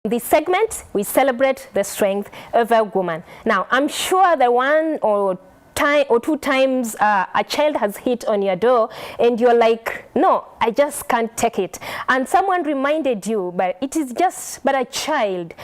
this segment, we celebrate the strength of a woman. Now, I'm sure the one or two times a child has hit on your door and you're like, no, I just can't take it. And someone reminded you, but it is just but a child.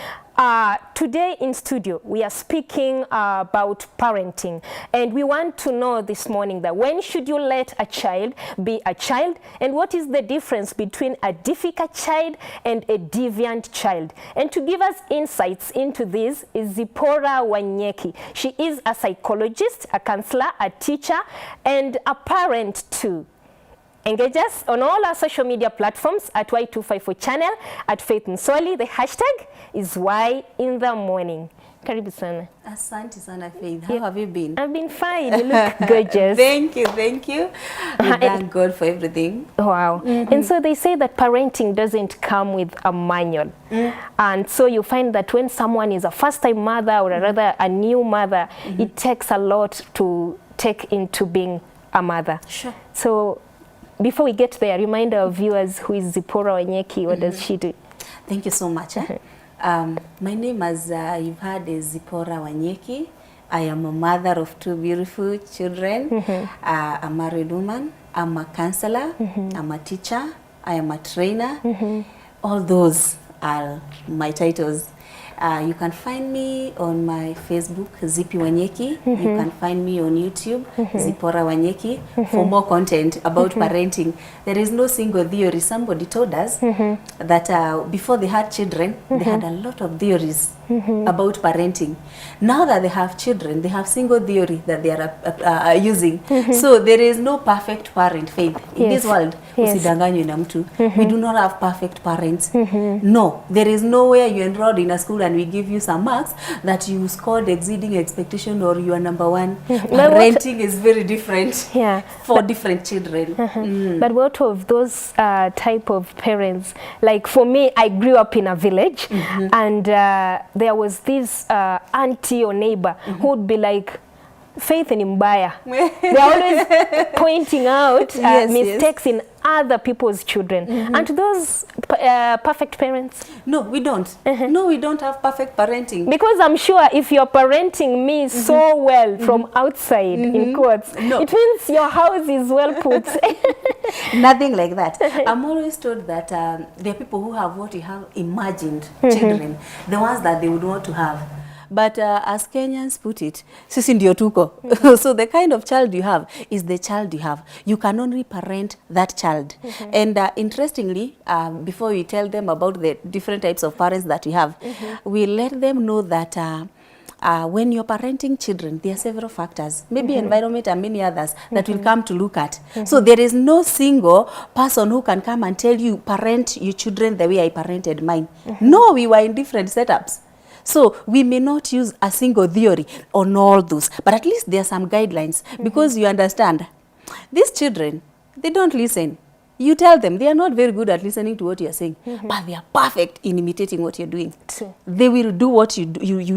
Today in studio, we are speaking about parenting, and we want to know this morning that when should you let a child be a child, and what is the difference between a difficult child and a deviant child? And to give us insights into this is Zipporah Wanyeki. She is a psychologist, a counselor, a teacher, and a parent too. Engage us on all our social media platforms at Y254 channel, at Faith Nsoli. The hashtag is Y in the morning. Karibu sana. Asante sana, Faith. How have you been? I've been fine. You look gorgeous. Thank you, thank you. We thank God for everything. Wow. And so they say that parenting doesn't come with a manual. And so you find that when someone is a first-time mother or rather a new mother, it takes a lot to take into being a mother. Sure. So before we get there, remind our viewers who is Zipporah Wanyeki. What does she do? Thank you so much. My name, as you've heard, is Zipporah Wanyeki. I am a mother of two beautiful children, a married woman. I'm a counselor, I'm a teacher, I am a trainer. All those are my titles. You can find me on my Facebook, Zippy Wanyeki. You can find me on YouTube, Zipporah Wanyeki, for more content about parenting. There is no single theory. Somebody told us that before they had children, they had a lot of theories about parenting. Now that they have children, they have single theory that they are using. So there is no perfect parent, Faith. In this world, usidanganywe na mtu. We do not have perfect parents. No, there is nowhere you enrolled in a school and we give you some marks that you scored exceeding expectation or you are number one. Parenting is very different for different children. But what of those type of parents? Like for me, I grew up in a village and there was this auntie or neighbor who would be like, Faith ni mbaya. They're always pointing out mistakes in other people's children. And those perfect parents? No, we don't. No, we don't have perfect parenting. Because I'm sure if you're parenting me so well from outside, in quotes, it means your house is well put. Nothing like that. I'm always told that there are people who have what you have imagined children, the ones that they would want to have. But as Kenyans put it, sisi ndio tuko. So the kind of child you have is the child you have. You can only parent that child. And interestingly, before we tell them about the different types of parents that we have, we let them know that when you're parenting children, there are several factors, maybe environment and many others that will come to look at. So there is no single person who can come and tell you, parent your children the way I parented mine. No, we were in different setups. So we may not use a single theory on all those, but at least there are some guidelines because you understand, these children, they don't listen. You tell them, they are not very good at listening to what you are saying, but they are perfect in imitating what you're doing. They will do what you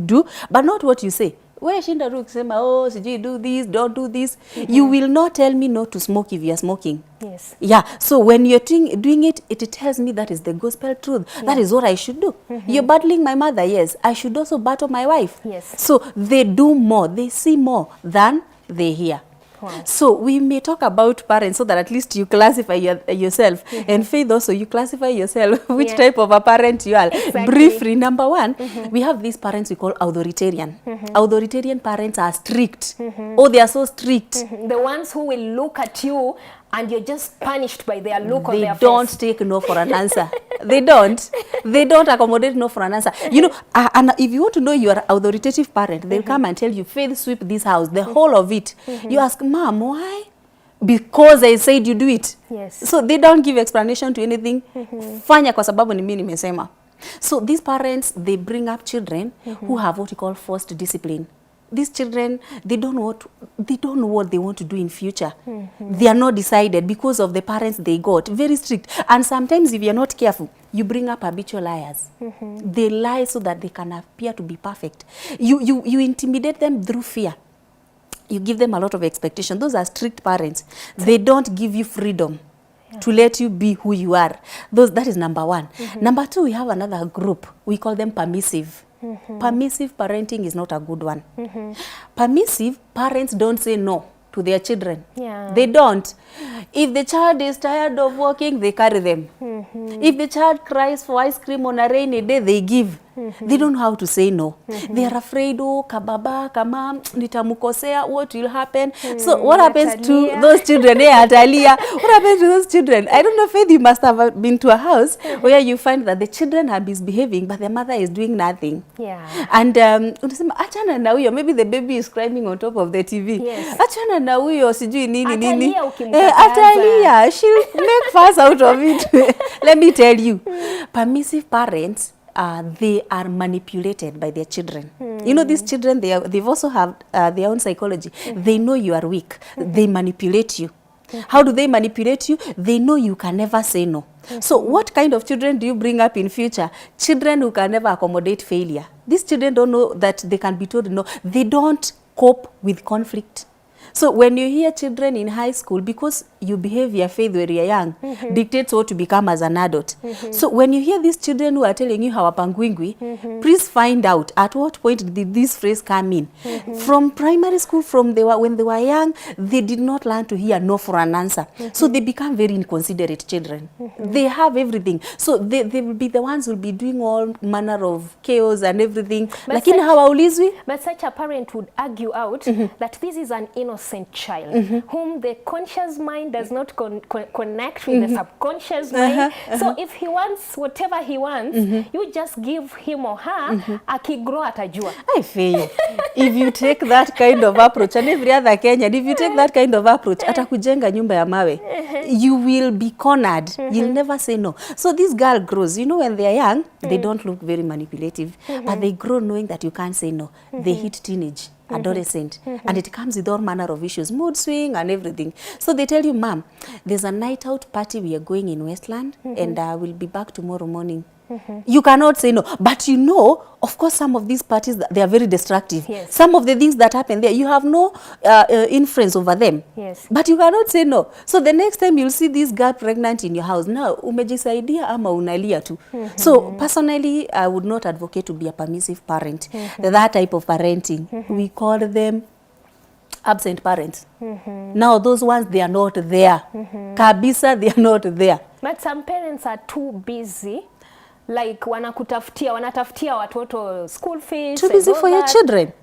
do, but not what you say. Where shinda tu kusema, oh, sijui do this, don't do this. You will not tell me not to smoke if you are smoking. Yes. Yeah. So when you're doing it, it tells me that is the gospel truth. That is what I should do. You're battling my mother, yes. I should also battle my wife. Yes. So they do more, they see more than they hear. Wow. So we may talk about parents so that at least you classify yourself. And Faith also, you classify yourself which type of a parent you are. Exactly. Briefly, number one, we have these parents we call authoritarian. Authoritarian parents are strict. Oh, they are so strict. The ones who will look at you and you're just punished by their look on their face. They don't take no for an answer. They don't. They don't accommodate no for an answer. You know, and if you want to know your authoritative parent, they'll come and tell you, Faith, sweep this house, the whole of it. You ask, Mom, why? Because I said you do it. Yes. So they don't give explanation to anything. Fanya kwa sababu ni mimi nimesema. So these parents, they bring up children who have what we call forced discipline. These children, they don't know what they want to do in future. They are not decided because of the parents they got. Very strict. And sometimes if you're not careful, you bring up habitual liars. They lie so that they can appear to be perfect. You intimidate them through fear. You give them a lot of expectation. Those are strict parents. They don't give you freedom. to let you be who you are. That is number one. Number two, we have another group. We call them permissive. Permissive parenting is not a good one. Permissive parents don't say no to their children. Yeah. They don't. If the child is tired of walking, they carry them. If the child cries for ice cream on a rainy day, they give. They don't know how to say no. They are afraid, oh, kababa, kama, nitamukosea, what will happen? So what happens to those children? Atalia. What happens to those children? I don't know, Faith, you must have been to a house where you find that the children are misbehaving, but their mother is doing nothing. Yeah. And unasema, achana na huyo, maybe the baby is climbing on top of the TV. Yes. Achana na huyo, sijui nini nini. Atalia ukimkataza. Atalia, she'll make fuss out of it. Let me tell you, permissive parents, they are manipulated by their children. You know, these children, they've also have their own psychology. They know you are weak. They manipulate you. How do they manipulate you? They know you can never say no. So what kind of children do you bring up in future? Children who can never accommodate failure. These children don't know that they can be told no. They don't cope with conflict. So when you hear children in high school, because your behavior, Faith, when you're young, dictates what to become as an adult. So when you hear these children who are telling you how pangwingwi, please find out at what point did this phrase come in. From primary school, when they were young, they did not learn to hear no for an answer. So they become very inconsiderate children. They have everything. So they will be the ones who will be doing all manner of chaos and everything. Lakini hawaulizwi. But such a parent would argue out that this is an innocent child whom the conscious mind does not connect with the subconscious mind. So if he wants whatever he wants, you just give him or her, akigrow atajua. I feel if you take that kind of approach, and every other Kenyan, if you take that kind of approach, atakujenga nyumba ya mawe, you will be cornered. You'll never say no. So this girl grows, you know, when they are young, they don't look very manipulative, but they grow knowing that you can't say no. They hit teenage, adolescent, and it comes with all manner of issues, mood swing and everything. So they tell you, Mom, there's a night out party we are going in Westland, and we'll be back tomorrow morning. You cannot say no, but you know, of course, some of these parties, they are very destructive. Yes. Some of the things that happen there, you have no influence over them. Yes. But you cannot say no. So the next time you'll see this girl pregnant in your house, now umejisaidia ama unalia tu. So personally, I would not advocate to be a permissive parent. That type of parenting, we call them absent parents. Now those ones, they are not there. Kabisa, they are not there. But some parents are too busy, like wanatafutia watoto school fees. Too busy for your children.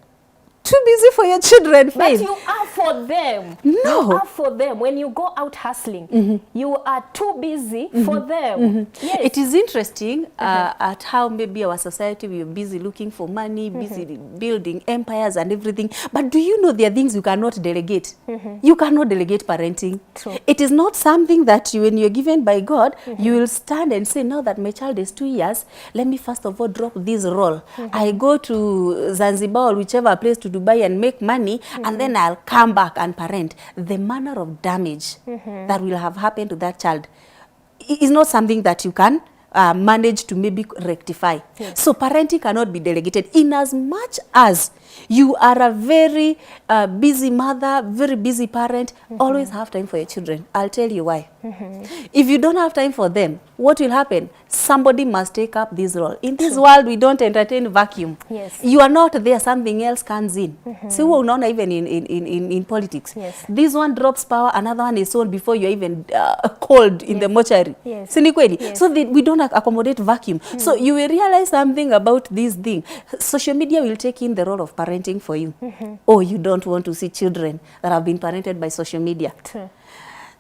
Too busy for your children, Faith. But you are for them. No. You are for them. When you go out hustling, you are too busy for them. Yes. It is interesting at how maybe our society, we are busy looking for money, busy building empires and everything. But do you know there are things you cannot delegate? You cannot delegate parenting. True. It is not something that you, when you're given by God, you will stand and say, now that my child is 2 years, let me first of all drop this role. I go to Zanzibar or whichever place to Dubai and make money, and then I'll come back and parent. The manner of damage that will have happened to that child is not something that you can manage to maybe rectify. Yes. So parenting cannot be delegated, in as much as you are a very busy mother, very busy parent. Always have time for your children. I'll tell you why. If you don't have time for them, what will happen? Somebody must take up this role. In this world, we don't entertain vacuum. Yes. You are not there, something else comes in. So not even in politics. Yes. This one drops power, another one is sold before you're even called in the mortuary. Yes. Yes. So we don't accommodate vacuum. So you will realize something about this thing. Social media will take in the role of parenting for you. Oh, you don't want to see children that have been parented by social media. True.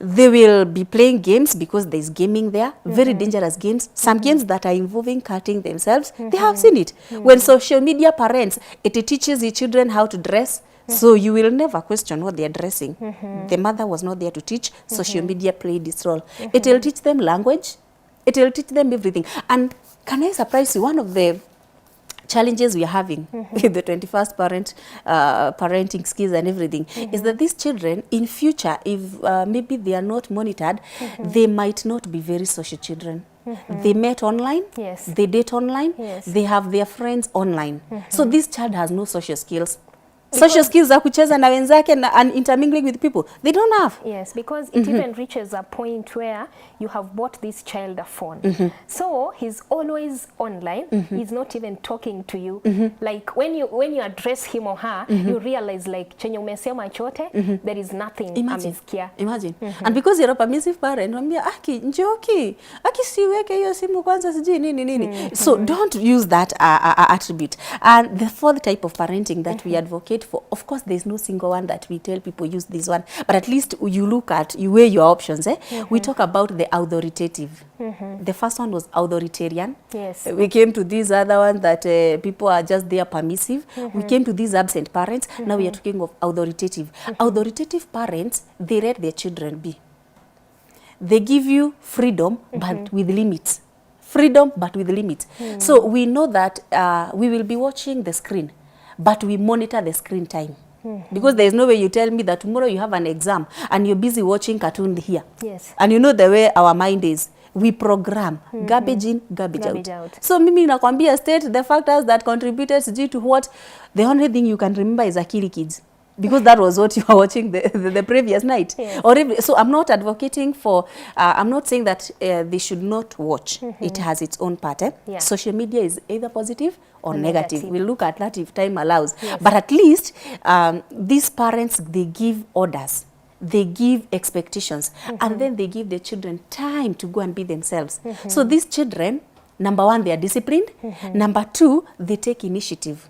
They will be playing games because there's gaming there, very dangerous games. Some games that are involving cutting themselves, they have seen it. When social media parents, it teaches the children how to dress, so you will never question what they are dressing. The mother was not there to teach, social media played this role. It will teach them language, it will teach them everything. And can I surprise you, one of the challenges we are having with the 21st parenting skills and everything is that these children in future, if maybe they are not monitored, they might not be very social children. They met online, Yes. they date online, Yes. they have their friends online. So this child has no social skills. social skills za kucheza na wenzake and intermingling with people, they don't have. Yes, because it even reaches a point where you have bought this child a phone. So he's always online. He's not even talking to you. Like when you address him or her, you realize like chenye umesema chote, there is nothing amesikia. Imagine. And because you're a permissive parent, unamwambia aki njoki, aki siweke hiyo simu kwanza sijui nini. So don't use that attribute. And the fourth type of parenting that we advocate for, of course there's no single one that we tell people use this one, but at least you look at, you weigh your options. We talk about the authoritative. The first one was authoritarian. Yes. We came to this other one that people are just there permissive. We came to these absent parents. Now we are talking of authoritative. Authoritative parents, they let their children be. They give you freedom, but with limits. Freedom, but with limits. So we know that we will be watching the screen, but we monitor the screen time. Because there is no way you tell me that tomorrow you have an exam and you're busy watching cartoon here. Yes. And you know the way our mind is. We program garbage in, garbage out. So mimi nakwambia state the factors that contributed to what, the only thing you can remember is Akili Kids. Because that was what you were watching the previous night. Yes. Or if, so I'm not advocating for, I'm not saying that they should not watch. It has its own part. Yeah. Social media is either positive or negative. Negative. We'll look at that if time allows. Yes. But at least these parents, they give orders. They give expectations. And then they give their children time to go and be themselves. So these children, number one, they are disciplined. Number two, they take initiative.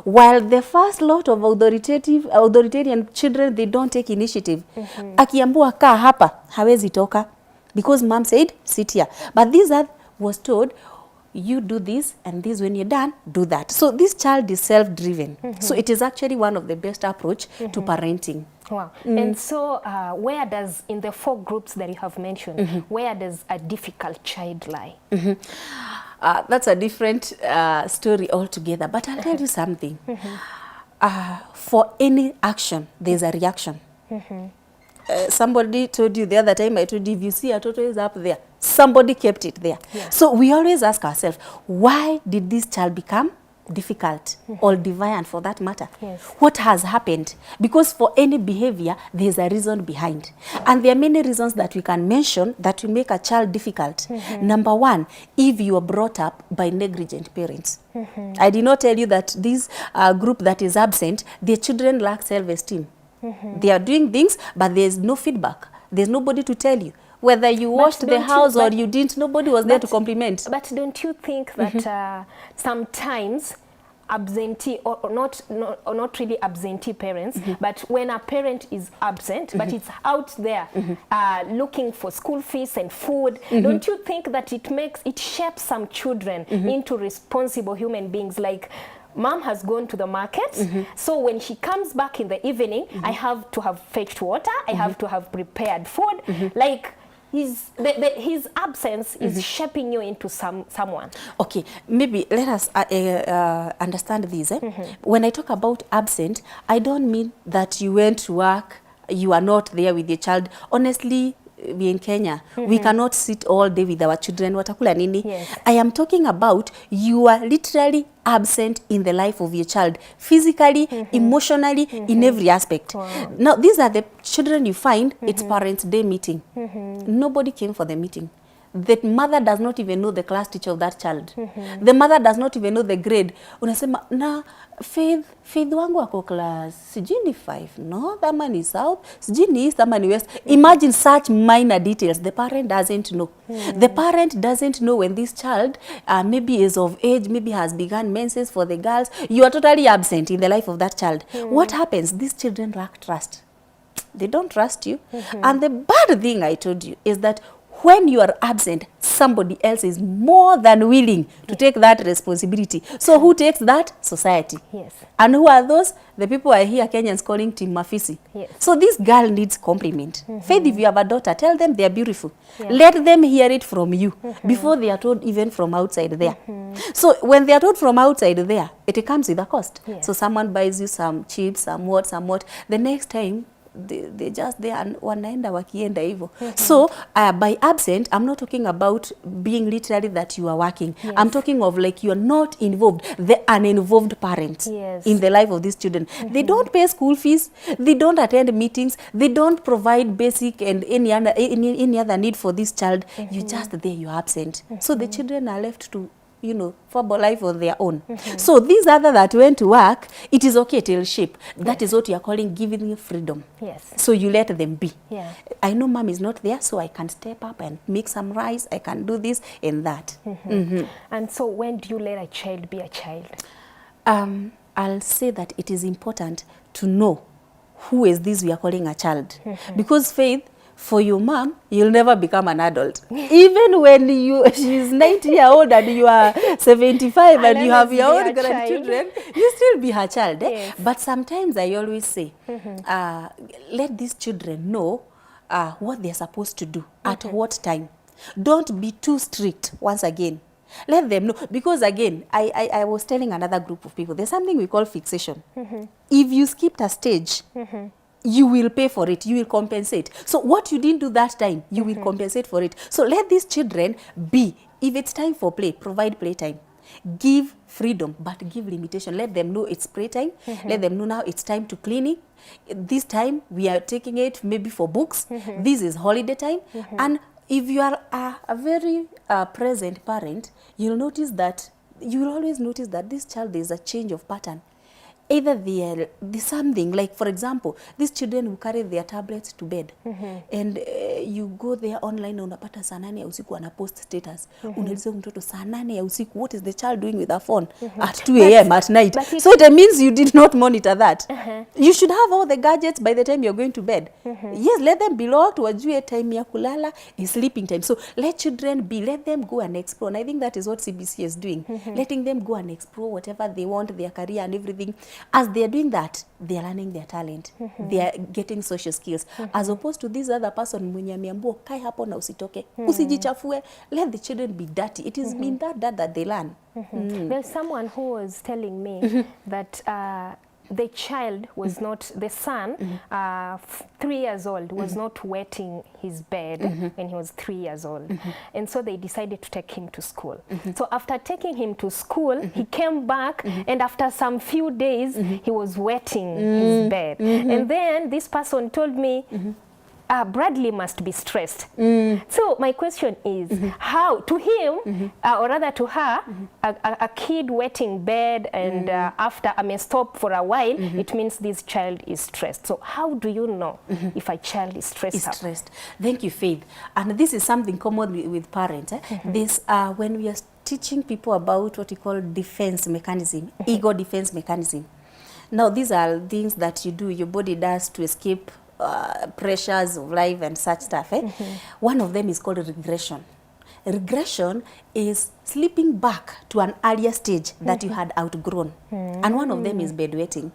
While the first lot of authoritarian children, they don't take initiative. Akiambiwa kaa hapa, hawezi toka. Because mom said, sit here. But this was told, you do this, and this, when you're done, do that. So this child is self-driven. So it is actually one of the best approach to parenting. Wow. And so where does, in the 4 groups that you have mentioned, where does a difficult child lie? That's a different story altogether. But I'll tell you something. For any action, there's a reaction. Somebody told you the other time, I told you, if you see a tortoise up there, somebody kept it there. Yes. So we always ask ourselves, why did this child become difficult or deviant for that matter? Yes. What has happened? Because for any behavior, there's a reason behind. And there are many reasons that we can mention that will make a child difficult. Number one, if you are brought up by negligent parents. I did not tell you that this group that is absent, their children lack self-esteem. They are doing things, but there's no feedback. There's nobody to tell you. Whether you washed the house or you didn't, nobody was there to compliment. But don't you think that sometimes absentee or not really absentee parents, but when a parent is absent, but it's out there looking for school fees and food, don't you think that it shapes some children into responsible human beings? Like, mom has gone to the market, so when she comes back in the evening, I have to have fetched water, I have to have prepared food. Like, his absence is shaping you into someone. Okay, maybe let us understand this. When I talk about absent, I don't mean that you went to work, you are not there with your child. Honestly, we in Kenya, we cannot sit all day with our children. Watakula nini? Yes. I am talking about you are literally absent in the life of your child, physically, emotionally, in every aspect. Wow. Now, these are the children you find, it's Parents' Day meeting. Nobody came for the meeting. The mother does not even know the class teacher of that child. The mother does not even know the grade. Unasema, na Faith wangu wako class, sijui ni 5, no, ama ni South, sijui ni East, ama ni West. Imagine such minor details. The parent doesn't know. The parent doesn't know when this child maybe is of age, maybe has begun menses for the girls. You are totally absent in the life of that child. What happens? These children lack trust. They don't trust you. And the bad thing I told you is that when you are absent, somebody else is more than willing to take that responsibility. So who takes that? Society. Yes. And who are those? The people I hear Kenyans calling Team Mafisi. Yes. So this girl needs compliment. Faith, if you have a daughter, tell them they are beautiful. Yeah. Let them hear it from you before they are told even from outside there. So when they are told from outside there, it comes with a cost. Yes. So someone buys you some chips, some what. The next time, they just they wanaenda wakienda hivyo. So by absent, I'm not talking about being literally that you are working. Yes. I'm talking of like you are not involved, the uninvolved parent in the life of these children. They don't pay school fees, they don't attend meetings, they don't provide basic and any other need for this child. You're just there, you're absent. So the children are left to, you know, for life on their own. So these other that went to work, it is okay till shape. That is what you are calling giving you freedom. Yes. So you let them be. Yeah. I know mom is not there, so I can step up and make some rice. I can do this and that. And so when do you let a child be a child? I'll say that it is important to know who is this we are calling a child. Because Faith, for your mom, you'll never become an adult. Even when she's 90-year-old and you are 75 and you have your own grandchildren, you still be her child. Yes. But sometimes I always say, let these children know what they're supposed to do, at what time. Don't be too strict once again. Let them know. Because again, I was telling another group of people, there's something we call fixation. If you skipped a stage, you will pay for it, you will compensate. So what you didn't do that time, you will compensate for it. So let these children be. If it's time for play, provide playtime. Give freedom, but give limitation. Let them know it's playtime. Let them know now it's time to cleaning. This time we are taking it maybe for books. This is holiday time. And if you are a very present parent, you'll notice that, you will always notice that this child, there's a change of pattern. Either there's something, like for example, these children who carry their tablets to bed and you go there online na unapata saa 8 ya usiku ana post status. Unauliza mtoto saa 8 ya usiku, what is the child doing with her phone at 2 a.m. at night? So it means you did not monitor that. You should have all the gadgets by the time you're going to bed. Yes, let them be locked, wajue time ya kulala is sleeping time. So let children be, let them go and explore. And I think that is what CBC is doing. Letting them go and explore whatever they want, their career and everything. As they are doing that, they are learning their talent. They are getting social skills. As opposed to this other person mwenye ameambiwa kai hapo na usitoke. Usijichafue. Let the children be dirty. It is in that they learn. There's someone who was telling me that the child was not, the son, 3 years old, was not wetting his bed when he was 3 years old. And so they decided to take him to school. So after taking him to school, he came back and after some few days, he was wetting his bed. And then this person told me, Bradley must be stressed. So my question is, how, to him, or rather to her, a kid wetting bed and after I may stop for a while, it means this child is stressed. So how do you know if a child is stressed? Thank you, Faith. And this is something common with parents. This, when we are teaching people about what we call defense mechanism, ego defense mechanism. Now, these are things that you do, your body does to escape pressures of life and such stuff. One of them is called regression. Regression is slipping back to an earlier stage that you had outgrown. And one of them is bedwetting.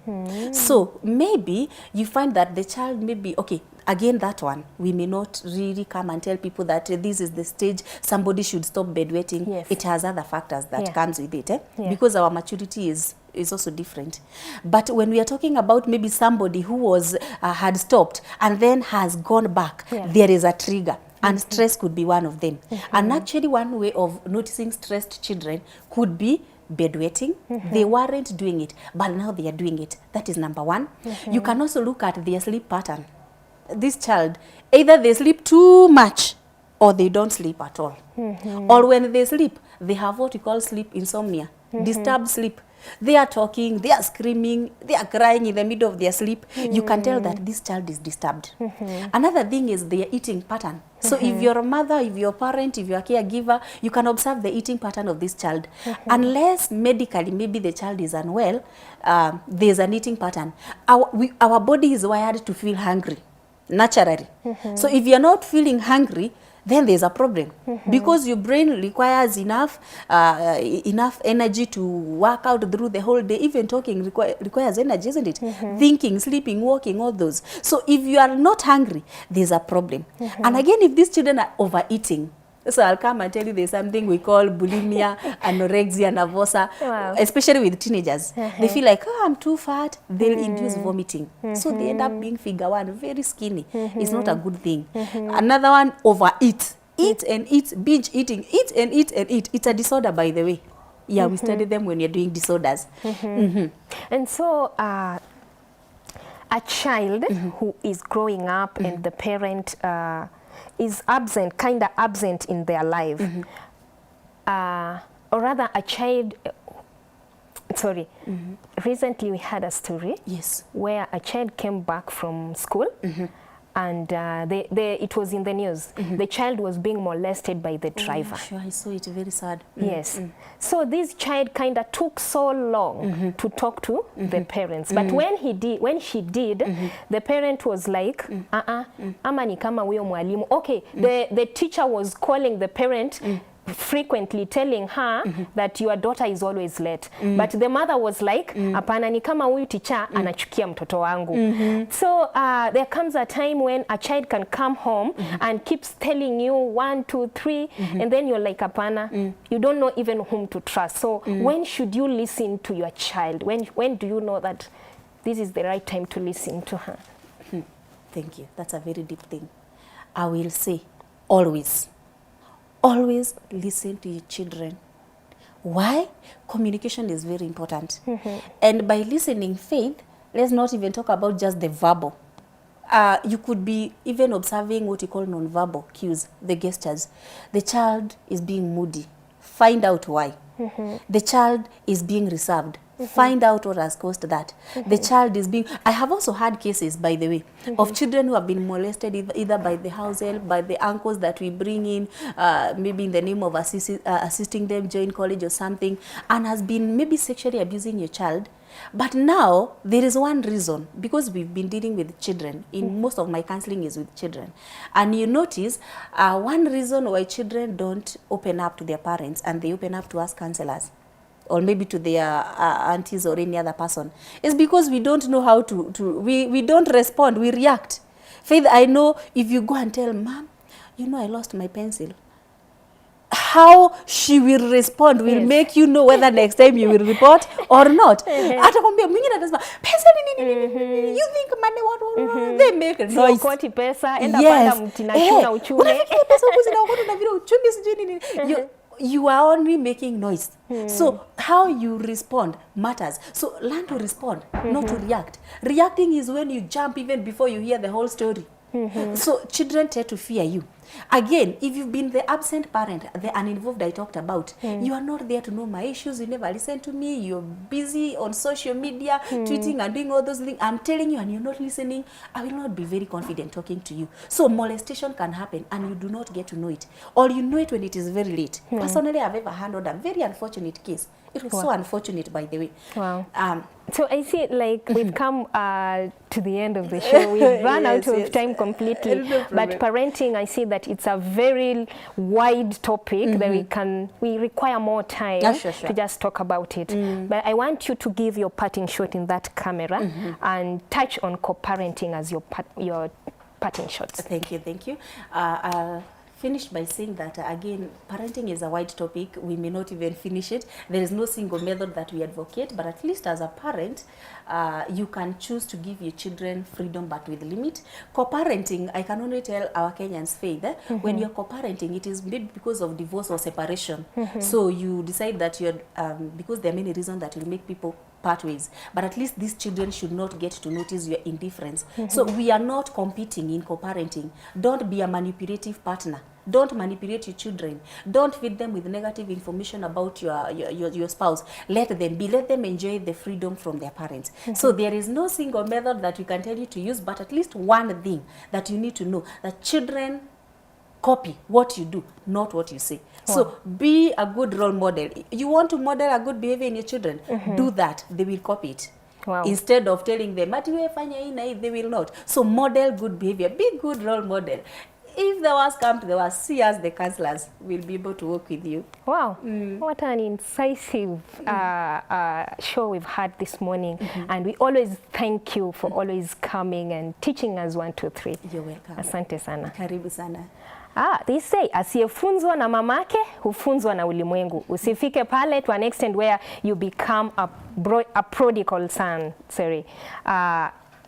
So maybe you find that the child may be, okay, again that one, we may not really come and tell people that this is the stage somebody should stop bedwetting. Yes. It has other factors that comes with it. Because our maturity is also different. But when we are talking about maybe somebody who was had stopped and then has gone back, there is a trigger. And stress could be one of them. And actually one way of noticing stressed children could be bedwetting. They weren't doing it, but now they are doing it. That is number one. You can also look at their sleep pattern. This child, either they sleep too much or they don't sleep at all. Or when they sleep, they have what we call sleep insomnia, disturbed sleep. They are talking, they are screaming, they are crying in the middle of their sleep. You can tell that this child is disturbed. Another thing is their eating pattern. So if you're a mother, if you're a parent, if you're a caregiver, you can observe the eating pattern of this child. Unless medically, maybe the child is unwell, there's an eating pattern. Our body is wired to feel hungry, naturally. So if you're not feeling hungry, then there's a problem. Because your brain requires enough energy to work out through the whole day. Even talking requires energy, isn't it? Thinking, sleeping, walking, all those. So if you are not hungry, there's a problem. And again, if these children are overeating, So I'll come and tell you there's something we call bulimia, anorexia nervosa, Wow. especially with teenagers. They feel like, oh, I'm too fat. They'll induce vomiting. So they end up being figure one, very skinny. It's not a good thing. Another one, overeat. Eat and eat, binge eating. Eat and eat and eat. It's a disorder, by the way. Yeah, we study them when you're doing disorders. And so a child who is growing up and the parent is absent, kind of absent in their life, or rather a child, sorry, recently we had a story Yes. where a child came back from school and it was in the news. The child was being molested by the driver. Sure, I saw it. Very sad. Yes. So this child kind of took so long to talk to the parents. But when she did, the parent was like, ama ni kama huyo mwalimu. Okay, the teacher was calling the parent frequently, telling her that your daughter is always late. But the mother was like, hapana, ni kama huyu teacher anachukia mtoto wangu. So there comes a time when a child can come home and keeps telling you 1, 2, 3, and then you're like, hapana, you don't know even whom to trust. So when should you listen to your child? When do you know that this is the right time to listen to her? Thank you. That's a very deep thing. I will say, always listen to your children. Why? Communication is very important. And by listening, Faith, let's not even talk about just the verbal. You could be even observing what you call non-verbal cues, the gestures. The child is being moody. Find out why. The child is being reserved. Find out what has caused that. The child is being... I have also had cases, by the way, of children who have been molested either by the house help, by the uncles that we bring in, maybe in the name of assisting them join college or something, and has been maybe sexually abusing your child. But now, there is one reason, because we've been dealing with children. In most of my counseling is with children. And you notice, one reason why children don't open up to their parents and they open up to us counselors, or maybe to their aunties or any other person, is because we don't know how we don't respond, we react. Faith, I know if you go and tell, Mom, you know I lost my pencil, how she will respond will make you know whether next time you will report or not. Atakwambia mwingine atasema pesa nini, you think money what they make a noise. Siokoti pesa, enda panda mti na chuna uchune. Unafikiria pesa huko zinaokota na vile uchumi sijui nini. You are only making noise. So how you respond matters. So learn to respond, not to react. Reacting is when you jump even before you hear the whole story. So children tend to fear you. Again, if you've been the absent parent, the uninvolved I talked about, you are not there to know my issues, you never listen to me, you're busy on social media, tweeting and doing all those things. I'm telling you and you're not listening, I will not be very confident talking to you. So molestation can happen and you do not get to know it. Or you know it when it is very late. Personally, I've ever handled a very unfortunate case. It was so unfortunate, by the way. Wow. So I see like we've come to the end of the show. We've run out of time completely. But parenting, I see that it's a very wide topic that we require more time to just talk about it. But I want you to give your parting shot in that camera and touch on co-parenting as your parting shots. Thank you. Finished by saying that, again, parenting is a wide topic. We may not even finish it. There is no single method that we advocate, but at least as a parent, you can choose to give your children freedom, but with limit. Co-parenting, I can only tell our Kenyans, Faith, when you're co-parenting, it is maybe because of divorce or separation. So you decide that you're, because there are many reasons that will make people part ways, but at least these children should not get to notice your indifference. So we are not competing in co-parenting. Don't be a manipulative partner. Don't manipulate your children. Don't feed them with negative information about your spouse. Let them enjoy the freedom from their parents. So there is no single method that we can tell you to use, but at least one thing that you need to know, that children copy what you do, not what you say. So be a good role model. You want to model a good behavior in your children, do that. They will copy it. Instead of telling them, they will not. So model good behavior. Be good role model. if the worst come to the worst, see us, the counselors, will be able to work with you. Wow, what an incisive show we've had this morning. And we always thank you for always coming and teaching us 1, 2, 3. You're welcome. Asante sana. Karibu sana. They say asiyefunzwa na mamake hufunzwa na ulimwengu. Usifike pale to an extent where you become a prodigal son. Sorry.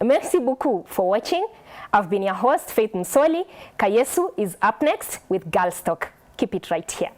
Merci beaucoup for watching. I've been your host, Faith Msoli. Kayesu is up next with Girls Talk. Keep it right here.